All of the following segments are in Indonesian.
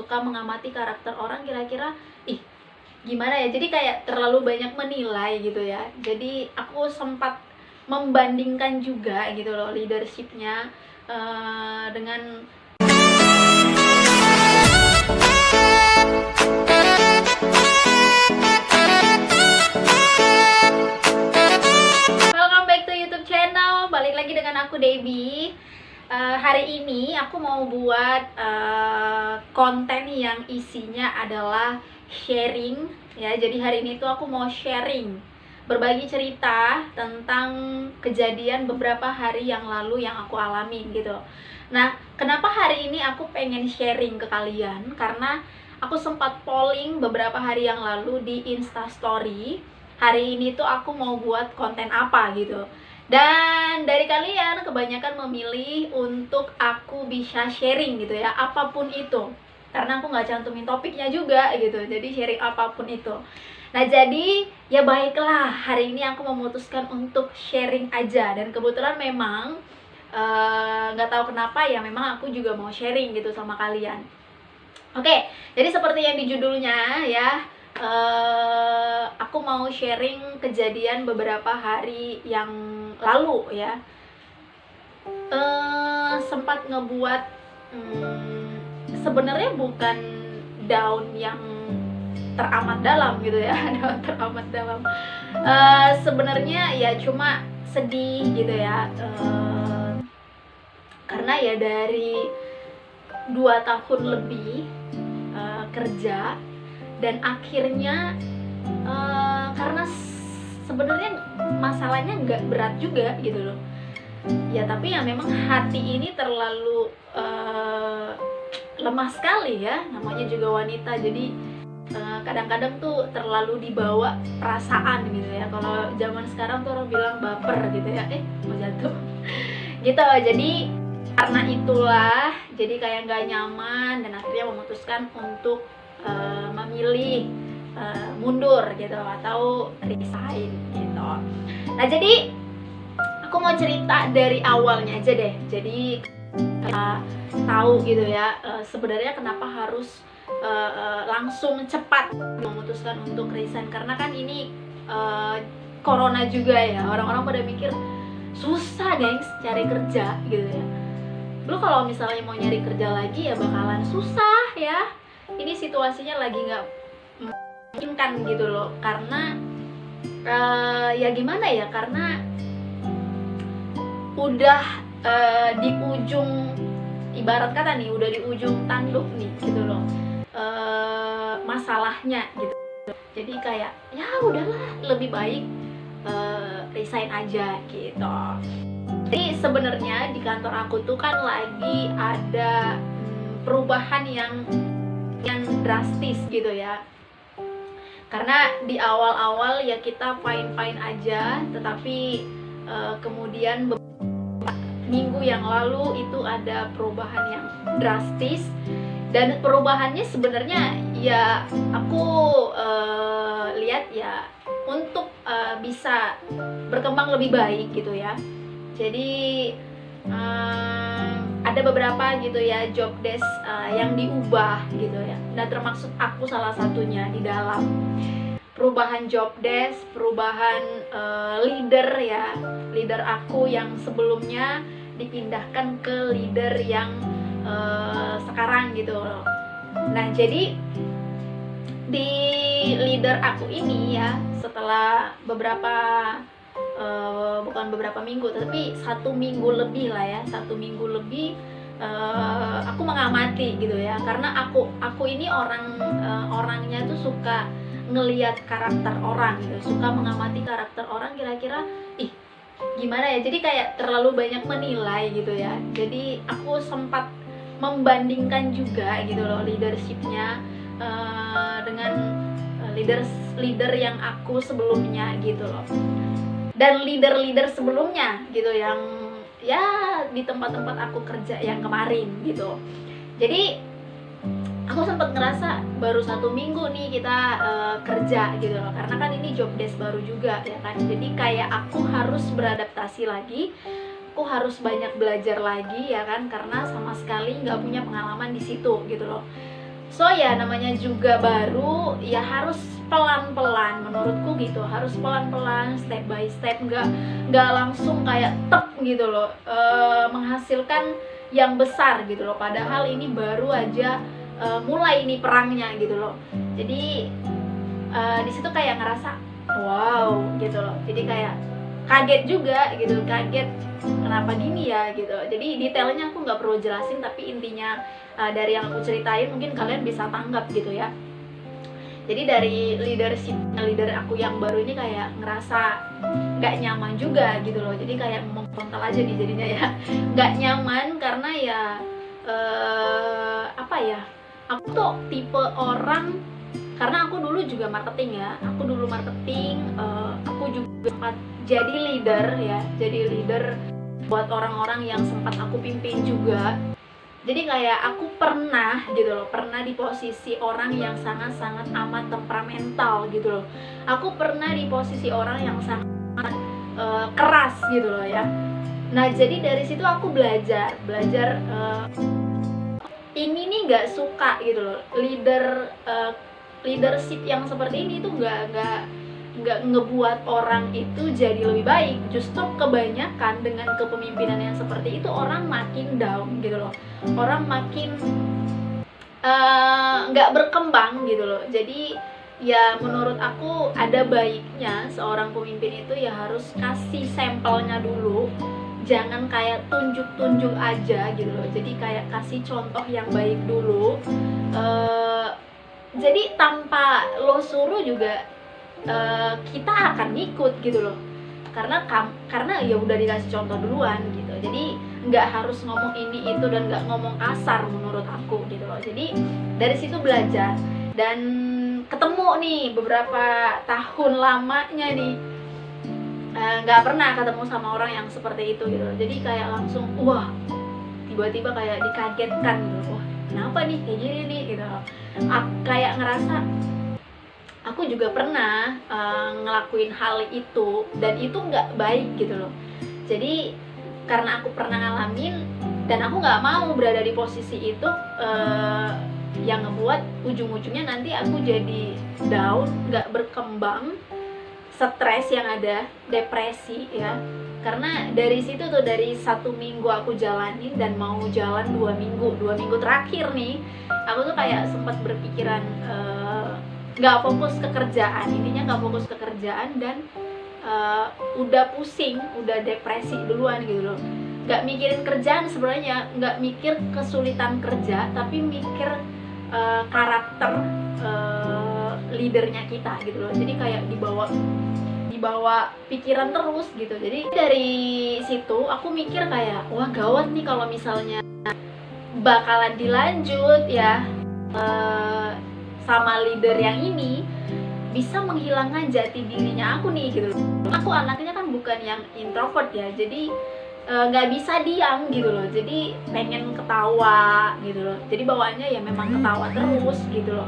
suka mengamati karakter orang kira-kira gimana ya, jadi kayak terlalu banyak menilai gitu ya. Jadi aku sempat membandingkan juga gitu loh leadershipnya dengan welcome back to YouTube channel, balik lagi dengan aku Debbie. Hari ini aku mau buat konten yang isinya adalah sharing ya. Jadi hari ini tuh aku mau sharing, berbagi cerita tentang kejadian beberapa hari yang lalu yang aku alami gitu. Nah, kenapa hari ini aku pengen sharing ke kalian? Karena aku sempat polling beberapa hari yang lalu di Instastory. Hari ini tuh aku mau buat konten apa gitu. Dan dari kalian kebanyakan memilih untuk aku bisa sharing gitu ya, apapun itu. Karena aku nggak cantumin topiknya juga gitu, jadi sharing apapun itu. Nah jadi ya baiklah, hari ini aku memutuskan untuk sharing aja. Dan kebetulan memang nggak tahu kenapa ya, memang aku juga mau sharing gitu sama kalian. Oke, jadi seperti yang di judulnya ya, aku mau sharing kejadian beberapa hari yang lalu ya. Sempat ngebuat sebenarnya bukan down yang teramat dalam gitu ya, down teramat dalam. Sebenarnya ya cuma sedih gitu ya, karena ya dari 2 tahun lebih kerja, dan akhirnya karena sebenarnya masalahnya nggak berat juga gitu loh ya, tapi ya memang hati ini terlalu lemah sekali ya, namanya juga wanita. Jadi kadang-kadang tuh terlalu dibawa perasaan gitu ya. Kalau zaman sekarang tuh orang bilang baper gitu ya, mau jatuh gitu. Jadi karena itulah, jadi kayak nggak nyaman dan akhirnya memutuskan untuk memilih mundur gitu atau resign gitu. Nah jadi aku mau cerita dari awalnya aja deh. Jadi tahu gitu ya, sebenarnya kenapa harus langsung cepat memutuskan untuk resign. Karena kan ini corona juga ya, orang-orang pada mikir susah gengs cari kerja gitu ya. Lu kalau misalnya mau nyari kerja lagi ya bakalan susah ya. Ini situasinya lagi nggak memungkinkan gitu loh, karena ya gimana ya, karena udah di ujung, ibarat kata nih udah di ujung tanduk nih gitu loh masalahnya gitu. Jadi kayak ya udahlah, lebih baik resign aja gitu. Jadi sebenarnya di kantor aku tuh kan lagi ada perubahan yang drastis gitu ya. Karena di awal-awal ya kita fine-fine aja, tetapi kemudian beberapa minggu yang lalu itu ada perubahan yang drastis. Dan perubahannya sebenarnya ya aku lihat ya untuk bisa berkembang lebih baik gitu ya. Jadi ada beberapa gitu ya job desk yang diubah gitu ya. Nah termasuk aku salah satunya di dalam perubahan job desk, perubahan leader ya. Leader aku yang sebelumnya dipindahkan ke leader yang sekarang gitu loh. Nah jadi di leader aku ini ya, setelah bukan beberapa minggu, tapi 1 minggu lebih lah ya, 1 minggu lebih aku mengamati gitu ya. Karena aku ini orangnya tuh suka ngelihat karakter orang gitu, suka mengamati karakter orang kira-kira gimana ya. Jadi kayak terlalu banyak menilai gitu ya. Jadi aku sempat membandingkan juga gitu loh leadershipnya dengan leader yang aku sebelumnya gitu loh, dan leader sebelumnya gitu yang ya di tempat-tempat aku kerja yang kemarin gitu. Jadi aku sempat ngerasa baru 1 minggu nih kita kerja gitu loh, karena kan ini job desk baru juga ya kan. Jadi kayak aku harus beradaptasi lagi, aku harus banyak belajar lagi ya kan, karena sama sekali nggak punya pengalaman di situ gitu loh. So ya namanya juga baru, ya harus pelan-pelan menurutku gitu, harus pelan-pelan, step by step, nggak langsung kayak tep gitu loh, menghasilkan yang besar gitu loh, padahal ini baru aja mulai ini perangnya gitu loh. Jadi di situ kayak ngerasa wow gitu loh, jadi kayak kaget juga gitu, kaget kenapa gini ya gitu. Jadi detailnya aku nggak perlu jelasin, tapi intinya dari yang aku ceritain mungkin kalian bisa tanggap gitu ya. Jadi dari leader aku yang baru ini kayak ngerasa nggak nyaman juga gitu loh. Jadi kayak ngomong frontal aja nih jadinya ya, nggak nyaman karena ya apa ya, aku tuh tipe orang, karena aku dulu juga marketing ya, aku juga sempat jadi leader ya, jadi leader buat orang-orang yang sempat aku pimpin juga. Jadi kayak aku pernah gitu loh, pernah di posisi orang yang sangat-sangat amat temperamental gitu loh. Aku pernah di posisi orang yang sangat keras gitu loh ya. Nah jadi dari situ aku belajar ini nih nggak suka gitu loh, leadership yang seperti ini tuh nggak ngebuat orang itu jadi lebih baik. Justru kebanyakan dengan kepemimpinan yang seperti itu orang makin down gitu loh, orang makin nggak berkembang gitu loh. Jadi ya menurut aku ada baiknya seorang pemimpin itu ya harus kasih sampelnya dulu, jangan kayak tunjuk-tunjuk aja gitu loh. Jadi kayak kasih contoh yang baik dulu, jadi tanpa lo suruh juga kita akan ngikut gitu loh, karena ya udah dikasih contoh duluan gitu. Jadi nggak harus ngomong ini itu dan nggak ngomong kasar menurut aku gitu loh. Jadi dari situ belajar dan ketemu nih beberapa tahun lamanya nih nggak pernah ketemu sama orang yang seperti itu gitu loh. Jadi kayak langsung wah, tiba-tiba kayak dikagetkan gitu, wah kenapa nih kayak gini nih gitu loh. Kayak ngerasa aku juga pernah ngelakuin hal itu dan itu nggak baik gitu loh. Jadi karena aku pernah ngalamin dan aku nggak mau berada di posisi itu, yang ngebuat ujung-ujungnya nanti aku jadi down, nggak berkembang, stres yang ada, depresi ya. Karena dari situ tuh, dari 1 minggu aku jalanin dan mau jalan 2 minggu terakhir nih, aku tuh kayak sempat berpikiran nggak fokus ke kerjaan, intinya nggak fokus ke kerjaan dan udah pusing, udah depresi duluan gitu loh. Nggak mikirin kerjaan sebenarnya, nggak mikir kesulitan kerja, tapi mikir karakter leadernya kita gitu loh. Jadi kayak dibawa pikiran terus gitu. Jadi dari situ aku mikir kayak wah gawat nih kalau misalnya bakalan dilanjut ya sama leader yang ini, bisa menghilangkan jati dirinya aku nih gitu loh. Aku anaknya kan bukan yang introvert ya, jadi nggak bisa diam gitu loh, jadi pengen ketawa gitu loh. Jadi bawaannya ya memang ketawa terus gitu loh.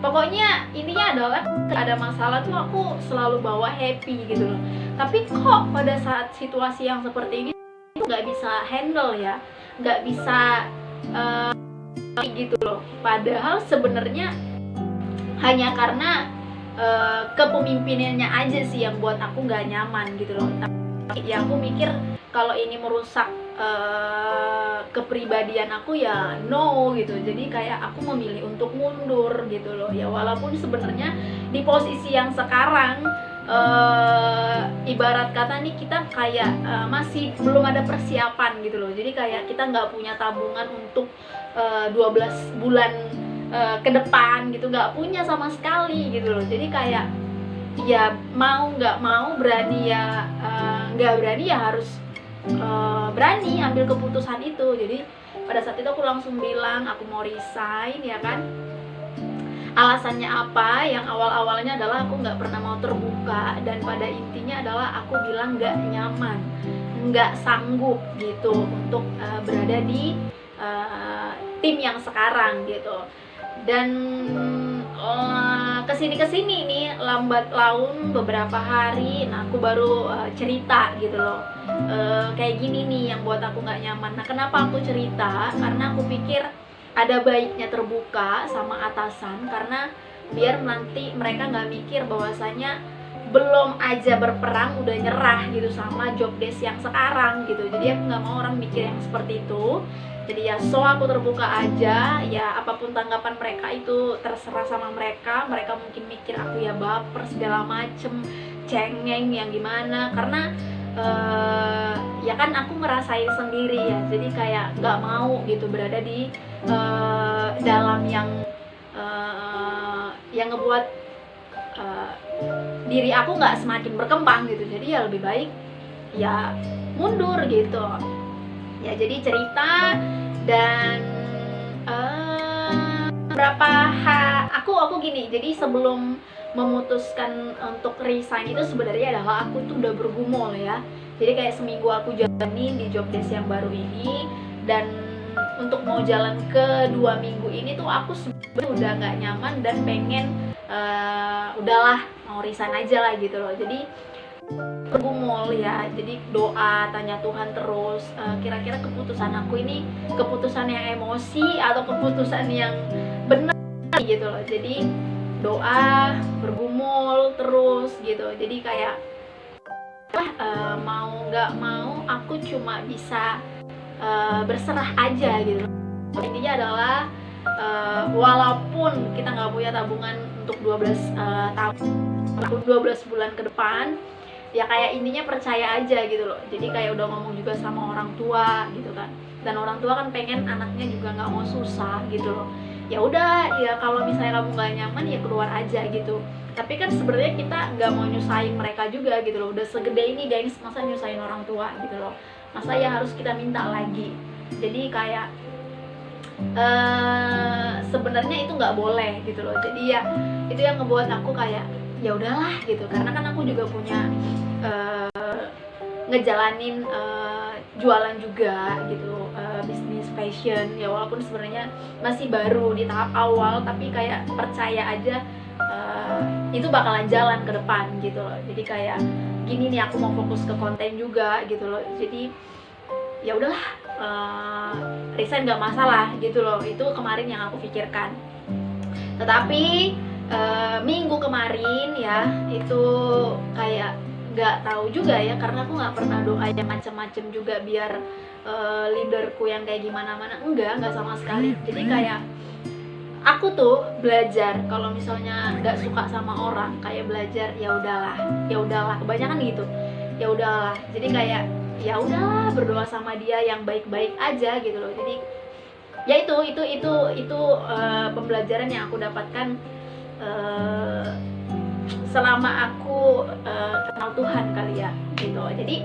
Pokoknya intinya adalah ada masalah tuh aku selalu bawa happy gitu loh. Tapi kok pada saat situasi yang seperti ini nggak bisa handle ya, nggak bisa gitu loh. Padahal sebenarnya hanya karena kepemimpinannya aja sih yang buat aku nggak nyaman gitu loh. Tapi ya aku mikir kalau ini merusak kepribadian aku ya no gitu. Jadi kayak aku memilih untuk mundur gitu loh ya, walaupun sebenarnya di posisi yang sekarang ibarat kata nih kita kayak masih belum ada persiapan gitu loh. Jadi kayak kita nggak punya tabungan untuk 12 bulan ke depan gitu, nggak punya sama sekali gitu loh. Jadi kayak ya mau nggak mau, berani ya nggak berani ya harus berani ambil keputusan itu. Jadi pada saat itu aku langsung bilang aku mau resign ya kan. Alasannya apa? Yang awal-awalnya adalah aku nggak pernah mau terbuka, dan pada intinya adalah aku bilang nggak nyaman, nggak sanggup gitu untuk berada di tim yang sekarang gitu. Dan kesini nih lambat laun beberapa hari, nah aku baru cerita gitu loh, kayak gini nih yang buat aku nggak nyaman. Nah kenapa aku cerita? Karena aku pikir ada baiknya terbuka sama atasan, karena biar nanti mereka nggak mikir bahwasanya belum aja berperang udah nyerah gitu sama job desk yang sekarang gitu. Jadi aku nggak mau orang mikir yang seperti itu. Jadi ya aku terbuka aja, ya apapun tanggapan mereka itu terserah sama mereka. Mereka mungkin mikir aku ya baper segala macem, cengeng yang gimana, karena ya kan aku ngerasain sendiri ya. Jadi kayak nggak mau gitu berada di dalam yang ngebuat diri aku nggak semakin berkembang gitu. Jadi ya lebih baik ya mundur gitu ya. Jadi cerita dan aku gini. Jadi sebelum memutuskan untuk resign itu sebenarnya adalah aku tuh udah bergumul ya. Jadi kayak seminggu aku jalanin di job desk yang baru ini, dan untuk mau jalan ke 2 minggu ini tuh aku sebenarnya udah nggak nyaman dan pengen udahlah mau resign aja lah gitu loh. Jadi bergumul ya, jadi doa, tanya Tuhan terus, kira-kira keputusan aku ini keputusan yang emosi atau keputusan yang benar gitu loh. Jadi doa, bergumul terus gitu. Jadi kayak mau nggak mau aku cuma bisa berserah aja gitu. Intinya adalah walaupun kita nggak punya tabungan untuk 12 tahun, 12 bulan ke depan, ya kayak intinya percaya aja gitu loh. Jadi kayak udah ngomong juga sama orang tua gitu kan, dan orang tua kan pengen anaknya juga nggak mau susah gitu loh. Ya udah, ya kalau misalnya kamu nggak nyaman ya keluar aja gitu. Tapi kan sebenarnya kita nggak mau nyusahin mereka juga gitu loh. Udah segede ini guys, masa nyusahin orang tua gitu loh, masa ya harus kita minta lagi. Jadi kayak sebenarnya itu nggak boleh gitu loh. Jadi ya itu yang ngebuat aku kayak ya udahlah gitu, karena kan aku juga punya ngejalanin jualan juga gitu, bisnis fashion ya, walaupun sebenarnya masih baru di tahap awal, tapi kayak percaya aja itu bakalan jalan ke depan gitu loh. Jadi kayak gini nih, aku mau fokus ke konten juga gitu loh. Jadi ya udahlah, resign nggak masalah gitu loh. Itu kemarin yang aku pikirkan. Tetapi minggu kemarin ya itu kayak nggak tahu juga ya, karena aku nggak pernah doa yang macem-macem juga biar leaderku yang kayak gimana-mana, nggak sama sekali. Jadi kayak aku tuh belajar kalau misalnya nggak suka sama orang, kayak belajar ya udahlah, kebanyakan gitu, ya udahlah. Jadi kayak ya udahlah, berdoa sama dia yang baik-baik aja gitu loh. Jadi ya itu pembelajaran yang aku dapatkan selama aku kenal Tuhan kali ya gitu. Jadi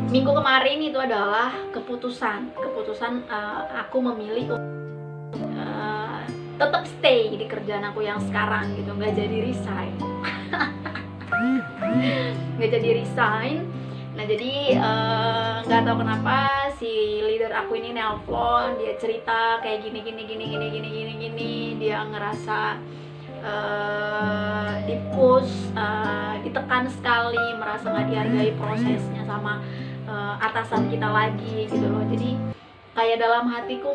minggu kemarin itu adalah keputusan aku memilih tetap stay di kerjaan aku yang sekarang gitu, nggak jadi resign. Nah jadi nggak tahu kenapa si leader aku ini nelpon, dia cerita kayak gini, dia ngerasa di-push, ditekan sekali, merasa nggak dihargai prosesnya sama atasan kita lagi gitu loh. Jadi kayak dalam hatiku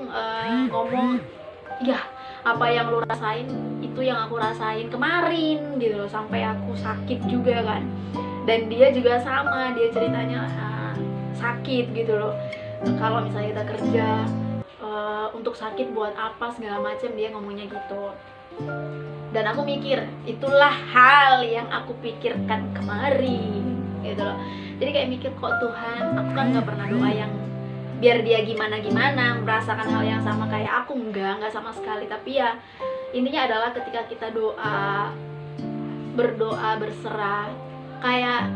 ngomong, ya apa yang lu rasain itu yang aku rasain kemarin gitu loh, sampai aku sakit juga kan. Dan dia juga sama, dia ceritanya sakit gitu loh. Kalau misalnya kita kerja untuk sakit buat apa segala macam, dia ngomongnya gitu. Dan aku mikir, itulah hal yang aku pikirkan kemarin gitu loh. Jadi kayak mikir, kok Tuhan, aku kan nggak pernah doa yang biar dia gimana merasakan hal yang sama kayak aku, nggak sama sekali. Tapi ya intinya adalah ketika kita berdoa berserah, kayak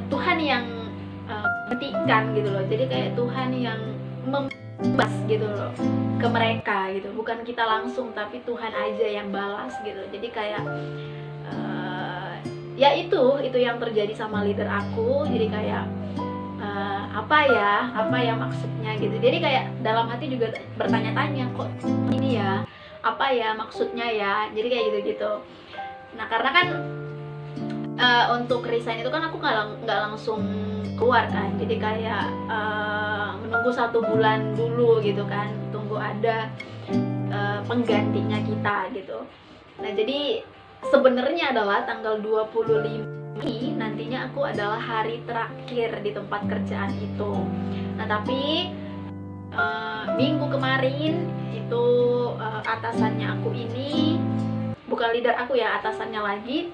Tuhan yang menghentikan gitu loh. Jadi kayak Tuhan yang membahas gitu loh ke mereka gitu, bukan kita langsung, tapi Tuhan aja yang balas gitu. Jadi kayak ya itu yang terjadi sama leader aku. Jadi kayak apa ya maksudnya gitu. Jadi kayak dalam hati juga bertanya-tanya, kok ini ya, apa ya maksudnya ya. Jadi kayak gitu. Nah karena kan untuk resign itu kan aku nggak langsung keluar kan, jadi kayak menunggu 1 bulan dulu gitu kan, tunggu ada penggantinya kita gitu. Nah jadi sebenarnya adalah tanggal 25 ini nantinya aku adalah hari terakhir di tempat kerjaan itu. Nah tapi minggu kemarin itu atasannya aku ini, bukan leader aku ya, atasannya lagi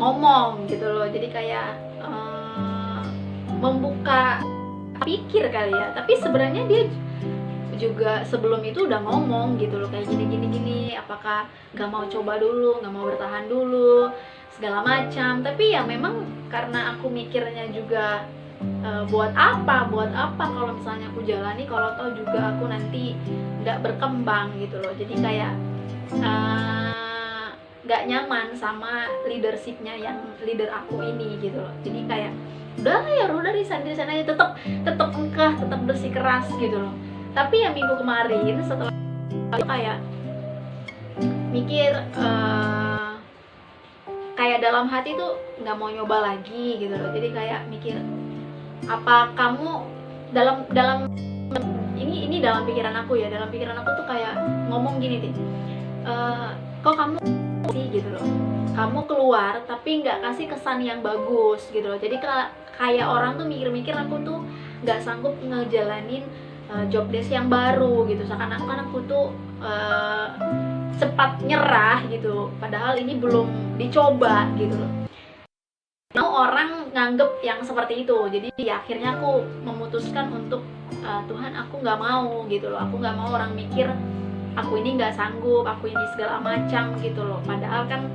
ngomong gitu loh, jadi kayak membuka pikir kali ya. Tapi sebenarnya dia juga sebelum itu udah ngomong gitu loh, kayak gini, apakah nggak mau coba dulu, nggak mau bertahan dulu, segala macam. Tapi ya memang karena aku mikirnya juga buat apa kalau misalnya aku jalani, kalau tau juga aku nanti nggak berkembang gitu loh. Jadi kayak nggak nyaman sama leadershipnya yang leader aku ini gitu loh. Jadi kayak udah resign aja, tetap engkah, tetap bersikeras gitu loh. Tapi ya minggu kemarin setelah kayak mikir, kayak dalam hati tuh nggak mau nyoba lagi gitu loh. Jadi kayak mikir, apa kamu dalam ini dalam pikiran aku ya, dalam pikiran aku tuh kayak ngomong gini nih, kok kamu sih gitu loh, kamu keluar tapi nggak kasih kesan yang bagus gitu loh. Jadi kayak orang tuh mikir aku tuh nggak sanggup ngejalanin job desk yang baru gitu, seakan-akan aku tuh cepat nyerah gitu, padahal ini belum dicoba gitu loh. Mau orang nganggep yang seperti itu, jadi akhirnya aku memutuskan untuk Tuhan, aku nggak mau gitu loh, aku nggak mau orang mikir aku ini nggak sanggup, aku ini segala macam gitu loh, padahal kan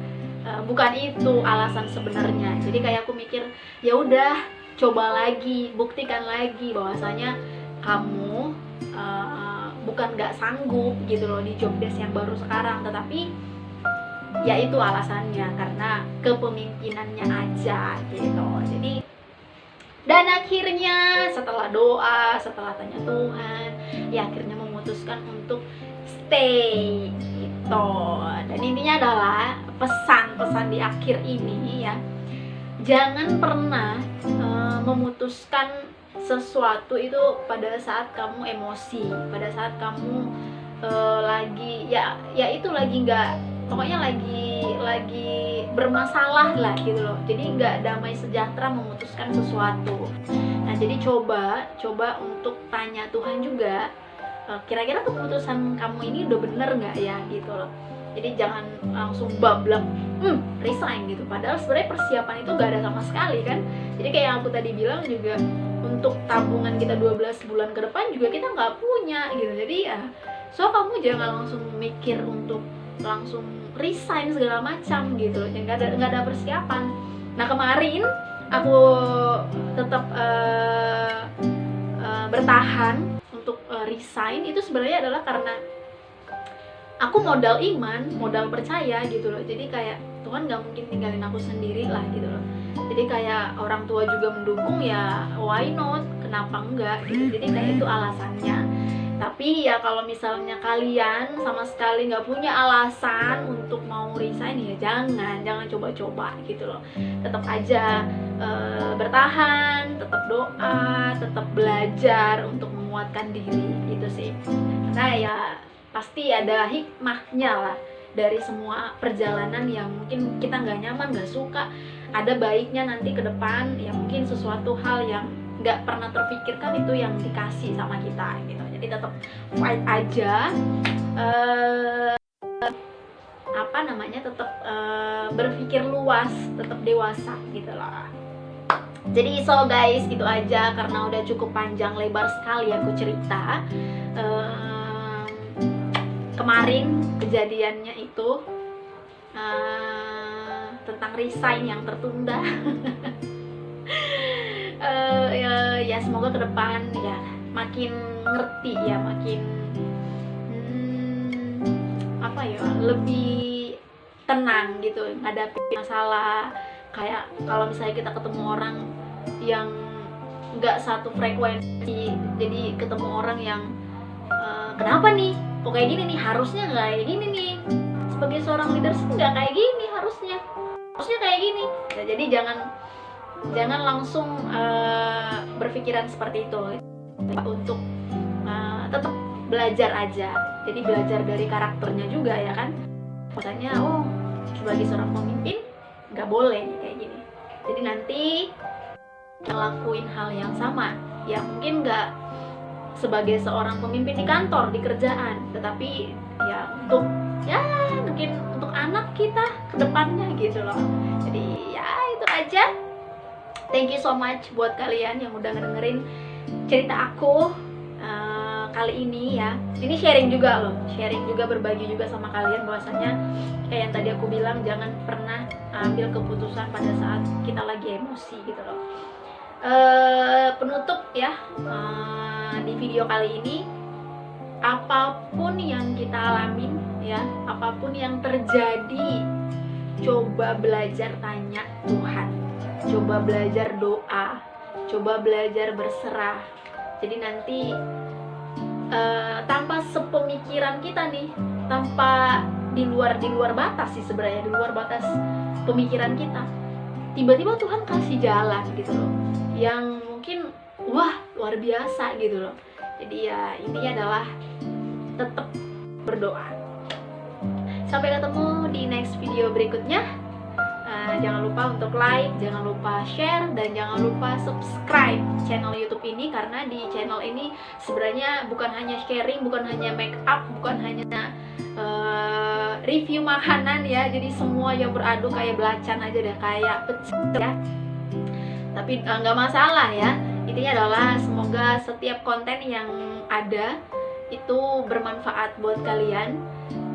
bukan itu alasan sebenarnya. Jadi kayak aku mikir, ya udah coba lagi, buktikan lagi bahwasanya kamu bukan nggak sanggup gitu loh di job desk yang baru sekarang, tetapi ya itu alasannya karena kepemimpinannya aja gitu. Jadi dan akhirnya setelah doa, setelah tanya Tuhan, ya akhirnya memutuskan untuk stay gitu. Dan intinya adalah pesan-pesan di akhir ini ya, jangan pernah memutuskan sesuatu itu pada saat kamu emosi, pada saat kamu lagi itu lagi nggak, pokoknya lagi bermasalah lah gitu loh. Jadi nggak damai sejahtera memutuskan sesuatu. Nah jadi coba untuk tanya Tuhan juga, kira-kira keputusan kamu ini udah bener nggak ya gitu loh. Jadi jangan langsung bablak resign gitu, padahal sebenarnya persiapan itu gak ada sama sekali kan. Jadi kayak yang aku tadi bilang juga, untuk tabungan kita 12 bulan ke depan juga kita nggak punya gitu. Jadi ya kamu jangan langsung mikir untuk langsung resign segala macam gitu loh, nggak ada persiapan. Nah kemarin aku tetap bertahan untuk resign itu sebenarnya adalah karena aku modal iman, modal percaya gitu loh. Jadi kayak Tuhan gak mungkin tinggalin aku sendiri lah gitu loh. Jadi kayak orang tua juga mendukung, ya why not, kenapa enggak gitu. Jadi kayak itu alasannya. Tapi ya kalau misalnya kalian sama sekali gak punya alasan untuk mau resign, ya jangan coba-coba gitu loh. Tetap aja bertahan, tetap doa, tetap belajar untuk menguatkan diri gitu sih. Karena ya pasti ada hikmahnya lah dari semua perjalanan yang mungkin kita nggak nyaman, nggak suka. Ada baiknya nanti ke depan, ya mungkin sesuatu hal yang nggak pernah terpikirkan itu yang dikasih sama kita gitu. Jadi tetap fight aja, tetap berpikir luas, tetap dewasa gitu lah. Jadi guys, gitu aja karena udah cukup panjang lebar sekali aku cerita. Kemarin kejadiannya itu tentang resign yang tertunda. Ya semoga ke depan ya makin ngerti ya, makin lebih tenang gitu ngadapin masalah. Kayak kalau misalnya kita ketemu orang yang nggak satu frekuensi, jadi ketemu orang yang kenapa nih kok kayak gini nih, harusnya nggak kayak gini nih, sebagai seorang leader sih nggak kayak gini, harusnya kayak gini. Nah, jadi jangan langsung berpikiran seperti itu, untuk tetap belajar aja. Jadi belajar dari karakternya juga ya kan, makanya sebagai seorang pemimpin nggak boleh nih kayak gini. Jadi nanti ngelakuin hal yang sama, ya mungkin nggak sebagai seorang pemimpin di kantor, di kerjaan, tetapi ya mungkin untuk anak kita ke depannya gitu loh. Jadi ya itu aja. Thank you so much buat kalian yang udah ngedengerin cerita aku kali ini ya. Ini sharing juga loh, berbagi juga sama kalian bahwasanya kayak yang tadi aku bilang, jangan pernah ambil keputusan pada saat kita lagi emosi gitu loh. Penutup ya, di video kali ini, apapun yang kita alamin ya, apapun yang terjadi, coba belajar tanya Tuhan, coba belajar doa, coba belajar berserah. Jadi nanti tanpa sepemikiran kita nih, tanpa di luar batas sih sebenarnya, di luar batas pemikiran kita, tiba-tiba Tuhan kasih jalan gitu loh, yang mungkin wah luar biasa gitu loh. Jadi ya intinya adalah tetap berdoa. Sampai ketemu di next video berikutnya. Jangan lupa untuk like, jangan lupa share, dan jangan lupa subscribe channel YouTube ini, karena di channel ini sebenarnya bukan hanya sharing, bukan hanya make up, bukan hanya review makanan ya. Jadi semua yang beradu kayak belacan aja deh, kayak pecel ya. Tapi nggak masalah ya. Intinya adalah semoga setiap konten yang ada itu bermanfaat buat kalian,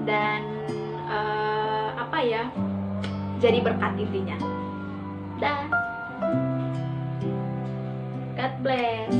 dan jadi berkat intinya. Dah. God bless.